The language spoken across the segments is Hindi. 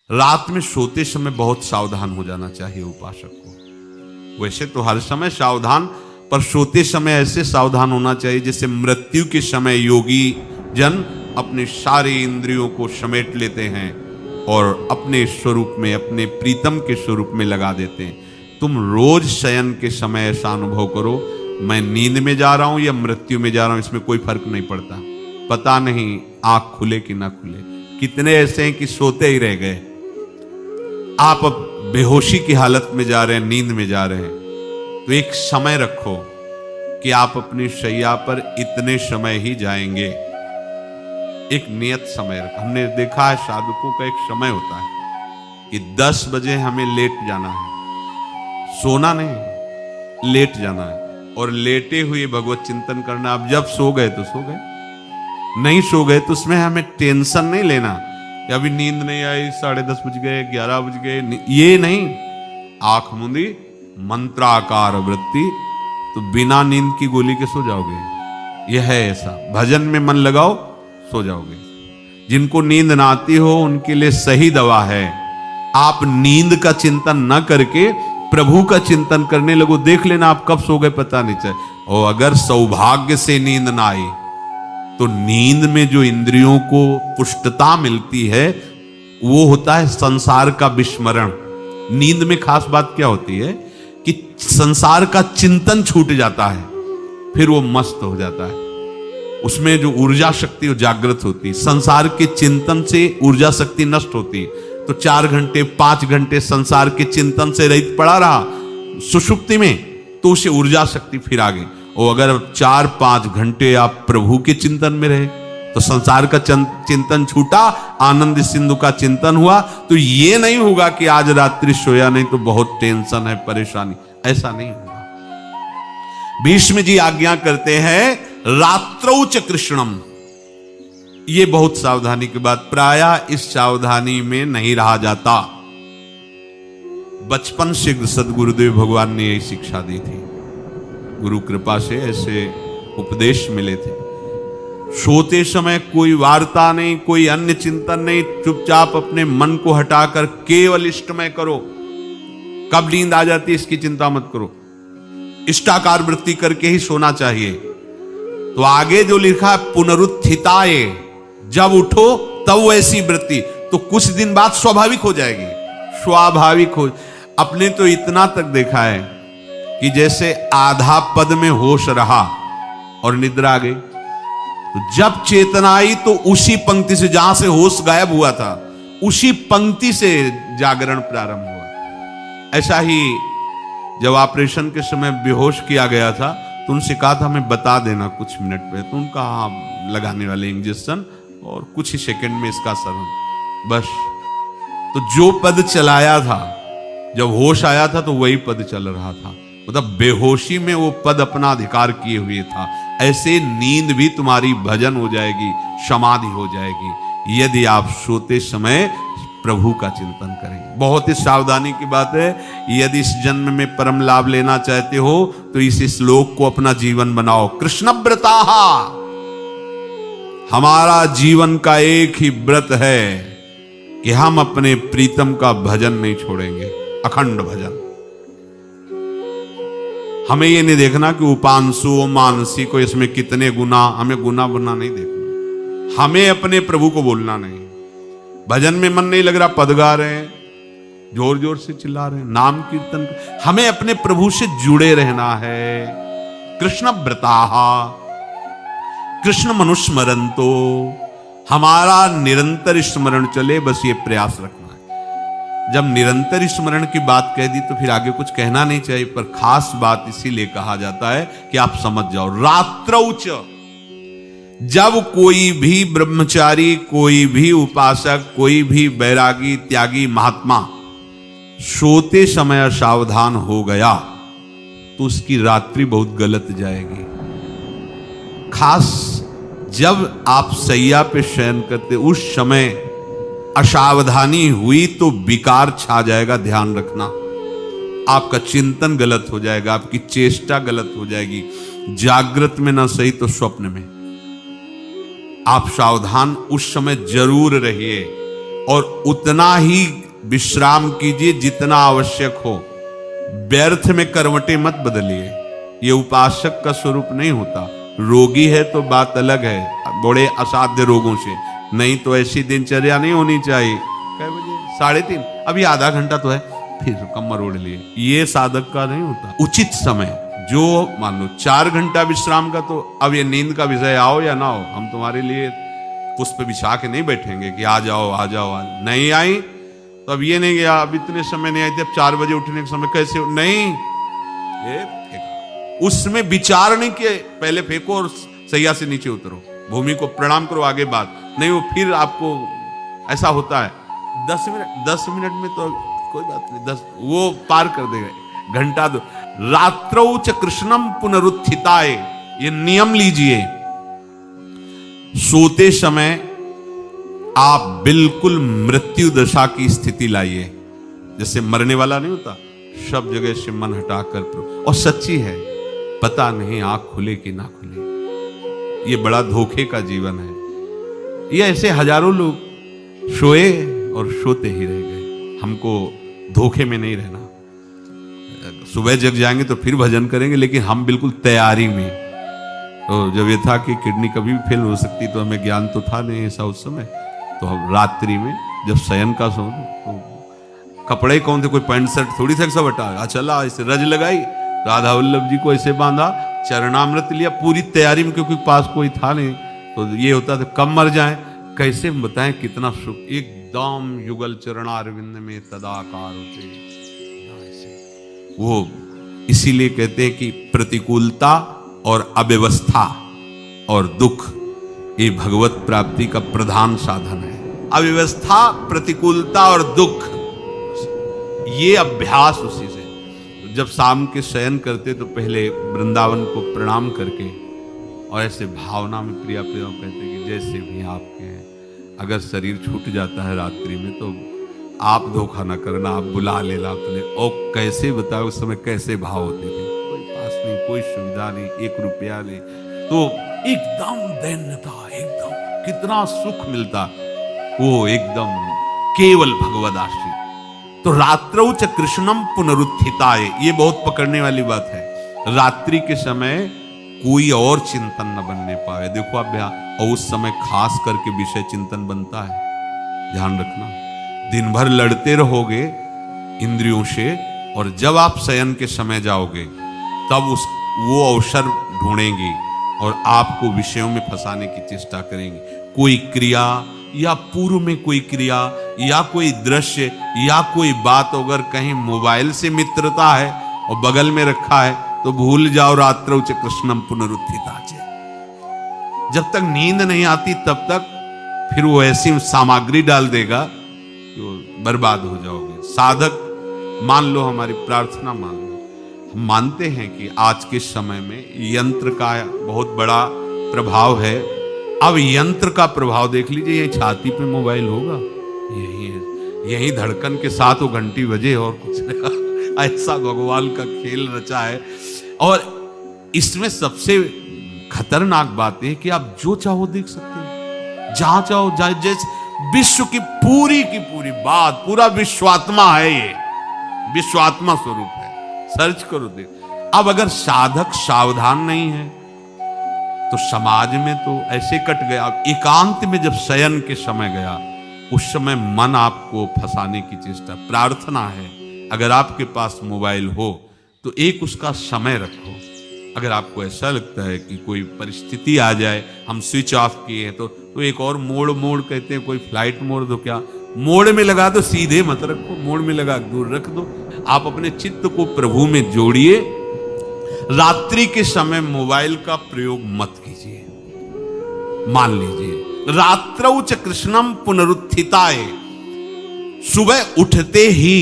रात में सोते समय बहुत सावधान हो जाना चाहिए उपासक को। वैसे तो हर समय सावधान, पर सोते समय ऐसे सावधान होना चाहिए जैसे मृत्यु के समय योगी जन अपने सारे इंद्रियों को समेट लेते हैं और अपने स्वरूप में, अपने प्रीतम के स्वरूप में लगा देते हैं। तुम रोज शयन के समय ऐसा अनुभव करो, मैं नींद में जा रहा हूं या मृत्यु में जा रहा हूं, इसमें कोई फर्क नहीं पड़ता। पता नहीं आंख खुले कि ना खुले। कितने ऐसे हैं कि सोते ही रह गए। आप अब बेहोशी की हालत में जा रहे हैं, नींद में जा रहे हैं, तो एक समय रखो कि आप अपनी शैया पर इतने समय ही जाएंगे। एक नियत समय रखो। हमने देखा है साधुकों का एक समय होता है कि 10 बजे हमें लेट जाना है, सोना नहीं, लेट जाना है, और लेटे हुए भगवत चिंतन करना। अब जब सो गए तो सो गए, नहीं सो गए तो उसमें हमें टेंशन नहीं लेना कि अभी नींद नहीं आई, 10:30 बज गए, 11 बज गए, ये नहीं। आंख मूंदी, मंत्राकार वृत्ति, तो बिना नींद की गोली के सो जाओगे। यह है ऐसा। भजन में मन लगाओ, सो जाओगे। जिनको नींद ना आती हो उनके लिए सही दवा है, आप नींद का चिंतन न करके प्रभु का चिंतन करने लगो। देख लेना आप कब सो गए पता नहीं चले। और अगर सौभाग्य से नींद ना आई तो नींद में जो इंद्रियों को पुष्टता मिलती है वो होता है संसार का विस्मरण। नींद में खास बात क्या होती है कि संसार का चिंतन छूट जाता है, फिर वो मस्त हो जाता है। उसमें जो ऊर्जा शक्ति वो जागृत होती है। संसार के चिंतन से ऊर्जा शक्ति नष्ट होती है। तो 4 घंटे 5 घंटे संसार के चिंतन से रहित पड़ा रहा सुषुप्ति में, तो उसे ऊर्जा शक्ति फिर आ गई। और अगर 4-5 घंटे आप प्रभु के चिंतन में रहे तो संसार का चिंतन छूटा, आनंद सिंधु का चिंतन हुआ। तो ये नहीं होगा कि आज रात्रि सोया नहीं तो बहुत टेंशन है, परेशानी, ऐसा नहीं होगा। भीष्म जी आज्ञा करते हैं रात्रौ च कृष्णम। ये बहुत सावधानी की बात, प्रायः इस सावधानी में नहीं रहा जाता। बचपन से सदगुरुदेव भगवान ने यही शिक्षा दी थी, गुरु कृपा से ऐसे उपदेश मिले थे। सोते समय कोई वार्ता नहीं, कोई अन्य चिंतन नहीं, चुपचाप अपने मन को हटाकर केवल इष्टमय करो। कब नींद आ जाती है इसकी चिंता मत करो, इष्टाकार वृत्ति करके ही सोना चाहिए। तो आगे जो लिखा है पुनरुत्थिताये, जब उठो तब वैसी वृत्ति, तो कुछ दिन बाद स्वाभाविक हो जाएगी, स्वाभाविक हो। अपने तो इतना तक देखा है कि जैसे आधा पद में होश रहा और निद्रा आ गई, तो जब चेतना आई तो उसी पंक्ति से, जहां से होश गायब हुआ था, उसी पंक्ति से जागरण प्रारंभ हुआ। ऐसा ही जब ऑपरेशन के समय बेहोश किया गया था तो उनसे कहा था हमें बता देना कुछ मिनट पे, तो उनका हाँ लगाने वाले इंजेक्शन और कुछ ही सेकंड में इसका असर बस। तो जो पद चलाया था, जब होश आया था तो वही पद चल रहा था, मतलब बेहोशी में वो पद अपना अधिकार किए हुए था। ऐसे नींद भी तुम्हारी भजन हो जाएगी, समाधि हो जाएगी, यदि आप सोते समय प्रभु का चिंतन करें। बहुत ही सावधानी की बात है। यदि इस जन्म में परम लाभ लेना चाहते हो तो इस श्लोक को अपना जीवन बनाओ। कृष्णव्रताः, हमारा जीवन का एक ही व्रत है कि हम अपने प्रीतम का भजन नहीं छोड़ेंगे, अखंड भजन। हमें ये नहीं देखना कि उपांशु मानसी को इसमें कितने गुना, हमें गुना बुना नहीं देखना। हमें अपने प्रभु को बोलना नहीं। भजन में मन नहीं लग रहा, पद गा रहे हैं, जोर जोर से चिल्ला रहे हैं, नाम कीर्तन, हमें अपने प्रभु से जुड़े रहना है। कृष्ण व्रताः, कृष्ण मनुस्मरन्तो, हमारा निरंतर स्मरण चले, बस ये प्रयास रखना है। जब निरंतर स्मरण की बात कह दी तो फिर आगे कुछ कहना नहीं चाहिए, पर खास बात इसीलिए कहा जाता है कि आप समझ जाओ। रात्रौ च, जब कोई भी ब्रह्मचारी, कोई भी उपासक, कोई भी बैरागी, त्यागी, महात्मा सोते समय सावधान हो गया तो उसकी रात्रि बहुत गलत जाएगी। खास जब आप सैया पे शयन करते उस समय असावधानी हुई तो विकार छा जाएगा, ध्यान रखना। आपका चिंतन गलत हो जाएगा, आपकी चेष्टा गलत हो जाएगी, जागृत में ना सही तो स्वप्न में। आप सावधान उस समय जरूर रहिए। और उतना ही विश्राम कीजिए जितना आवश्यक हो। व्यर्थ में करवटें मत बदलिए, ये उपासक का स्वरूप नहीं होता। रोगी है तो बात अलग है, बड़े असाध्य रोगों से, नहीं तो ऐसी दिनचर्या नहीं होनी चाहिए। कै बजे? 3:30, अभी आधा घंटा तो है, फिर कमर ओढ़ लिए, ये साधक का नहीं होता। उचित समय, जो मान लो 4 घंटा विश्राम का, तो अब ये नींद का विषय आओ या ना हो, हम तुम्हारे लिए पुष्प बिछा के नहीं बैठेंगे कि आ जाओ आ जाओ आ जाओ। नहीं आई तो अब ये नहीं गया, अब इतने समय नहीं आई थी, अब 4 बजे उठने के समय कैसे नहीं, ये फेंका। उसमें विचार नहीं किए, पहले फेंको और सैया से नीचे उतरो, भूमि को प्रणाम करो, आगे बात नहीं। वो फिर आपको ऐसा होता है 10 मिनट में तो कोई बात नहीं, 10 वो पार कर देगा, घंटा दो। रात्रौ च कृष्णम पुनरुत्थिताय, ये नियम लीजिए। सोते समय आप बिल्कुल मृत्यु दशा की स्थिति लाइए, जैसे मरने वाला नहीं होता, सब जगह से मन हटाकर, और सच्ची है, पता नहीं आंख खुले कि ना खुले, ये बड़ा धोखे का जीवन है। ये ऐसे हजारों लोग सोए और सोते ही रह गए। हमको धोखे में नहीं रहना, सुबह जग जाएंगे तो फिर भजन करेंगे, लेकिन हम बिल्कुल तैयारी में। तो जब ये था कि किडनी कभी भी फेल हो सकती, तो हमें ज्ञान तो था नहीं ऐसा उस समय, तो हम रात्रि में जब शयन का सो, तो कपड़े कौन थे, कोई पैंट शर्ट थोड़ी था, सब हटा चला, ऐसे रज लगाई, राधा वल्लभ जी को ऐसे बांधा, चरणामृत लिया, पूरी तैयारी में, क्योंकि पास कोई था नहीं। तो ये होता था कब मर जाए, कैसे हम बताएं कितना सुख, एकदम युगल चरणारविंद में तदाकार होते। वो इसीलिए कहते हैं कि प्रतिकूलता और अव्यवस्था और दुख ये भगवत प्राप्ति का प्रधान साधन है। अव्यवस्था, प्रतिकूलता और दुख, ये अभ्यास उसी से। जब शाम के शयन करते तो पहले वृंदावन को प्रणाम करके और ऐसे भावना में प्रिया प्रिया कहते कि जैसे भी आपके हैं, अगर शरीर छूट जाता है रात्रि में तो आप धोखा ना करना, आप बुला लेना अपने। और कैसे बताओ उस समय कैसे भाव होते थे, कोई पास नहीं, कोई सुविधा नहीं, 1 रुपया नहीं, तो एकदम दैन्यता, एकदम कितना सुख मिलता, वो एकदम केवल भगवद आश्रित। तो रात्रौ च कृष्णम पुनरुत्थिताय, ये बहुत पकड़ने वाली बात है। रात्रि के समय कोई और चिंतन न बनने पाए। देखो आप, और उस समय खास करके विषय चिंतन बनता है, ध्यान रखना। दिन भर लड़ते रहोगे इंद्रियों से, और जब आप शयन के समय जाओगे तब वो अवसर ढूंढेंगे और आपको विषयों में फंसाने की चेष्टा करेंगे। कोई क्रिया या पूर्व में कोई क्रिया या कोई दृश्य या कोई बात, अगर कहीं मोबाइल से मित्रता है और बगल में रखा है तो भूल जाओ, रात्रौ च कृष्णम पुनरुत्थिताय। जब तक नींद नहीं आती तब तक फिर वो ऐसी सामग्री डाल देगा तो बर्बाद हो जाओगे। साधक मान लो, हमारी प्रार्थना मान लो, हम मानते हैं कि आज के समय में यंत्र का बहुत बड़ा प्रभाव है। अब यंत्र का प्रभाव देख लीजिए, यही छाती पे मोबाइल होगा, यही धड़कन के साथ वो घंटी बजे और कुछ नहीं। ऐसा भगवान का खेल रचा है। और इसमें सबसे खतरनाक बात है कि आप जो चाहो देख सकते हो, जहां चाहो, जैसे विश्व की पूरी बात, पूरा विश्वात्मा है, ये विश्वात्मा स्वरूप है, सर्च करो देख। अब अगर साधक सावधान नहीं है तो समाज में तो ऐसे कट गया। अब एकांत में जब शयन के समय गया, उस समय मन आपको फंसाने की चेष्टा। प्रार्थना है, अगर आपके पास मोबाइल हो तो एक उसका समय रखो। अगर आपको ऐसा लगता है कि कोई परिस्थिति आ जाए, हम स्विच ऑफ किए हैं, तो एक और मोड कहते हैं, कोई फ्लाइट मोड दो, क्या मोड में लगा दो, सीधे मत रखो, मोड में लगा दूर रख दो। आप अपने चित्त को प्रभु में जोड़िए। रात्रि के समय मोबाइल का प्रयोग मत कीजिए। मान लीजिए रात्रौ च कृष्णम पुनरुत्थिताय, सुबह उठते ही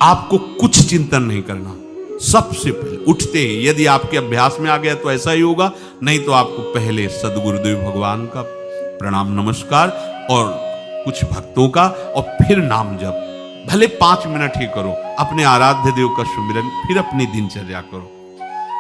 आपको कुछ चिंतन नहीं करना। सबसे पहले उठते ही, यदि आपके अभ्यास में आ गया तो ऐसा ही होगा, नहीं तो आपको पहले सदगुरुदेव भगवान का प्रणाम नमस्कार और कुछ भक्तों का, और फिर नाम जप, भले 5 मिनट ही करो, अपने आराध्य देव का सुमिरन, फिर अपनी दिनचर्या करो।